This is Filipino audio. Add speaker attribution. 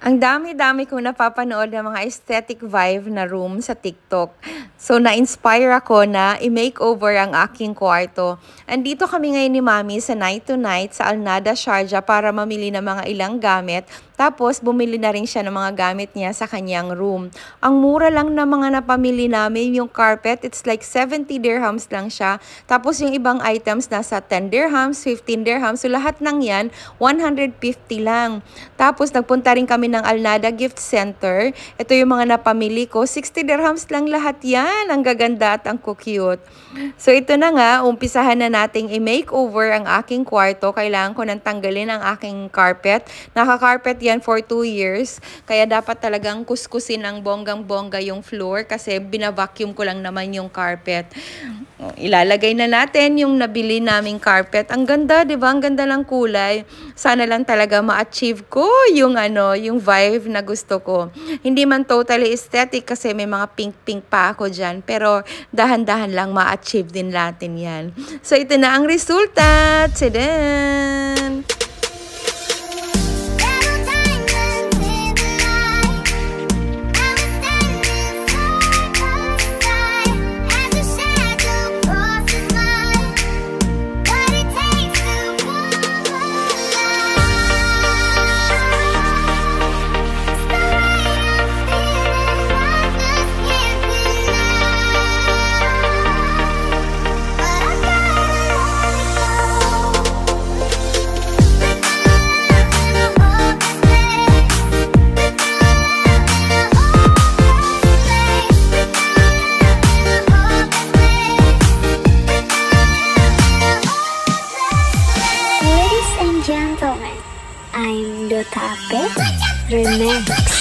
Speaker 1: Ang dami-dami kong napapanood ng mga aesthetic vibe na room sa TikTok. So, na-inspire ako na i-makeover ang aking kwarto. Andito kami ngayon ni Mami sa Night to Night sa Alnada, Sharjah para mamili ng mga ilang gamit. Tapos, bumili na rin siya ng mga gamit niya sa kanyang room. Ang mura lang na mga napamili namin, yung carpet, it's like 70 dirhams lang siya. Tapos, yung ibang items nasa 10 dirhams, 15 dirhams. So, lahat ng yan, 150 lang. Tapos, nagpunta rin kami ng Alnada Gift Center. Ito yung mga napamili ko. 60 dirhams lang lahat yan. Ang gaganda at ang cute. So, ito na nga. Umpisahan na nating i-makeover ang aking kwarto. Kailangan ko nang tanggalin ang aking carpet. Naka-carpet yan for 2 years. Kaya dapat talagang kuskusin ng bonggang-bongga yung floor kasi binavacuum ko lang naman yung carpet. Ilalagay na natin yung nabili naming carpet. Ang ganda, 'di ba? Ang ganda ng kulay. Sana lang talaga ma-achieve ko yung yung vibe na gusto ko. Hindi man totally aesthetic kasi may mga pink-pink pa ako diyan, pero dahan-dahan lang ma-achieve din natin 'yan. So ito na ang resulta. Tadaan!
Speaker 2: Gentlemen, I'm the Tape Remix.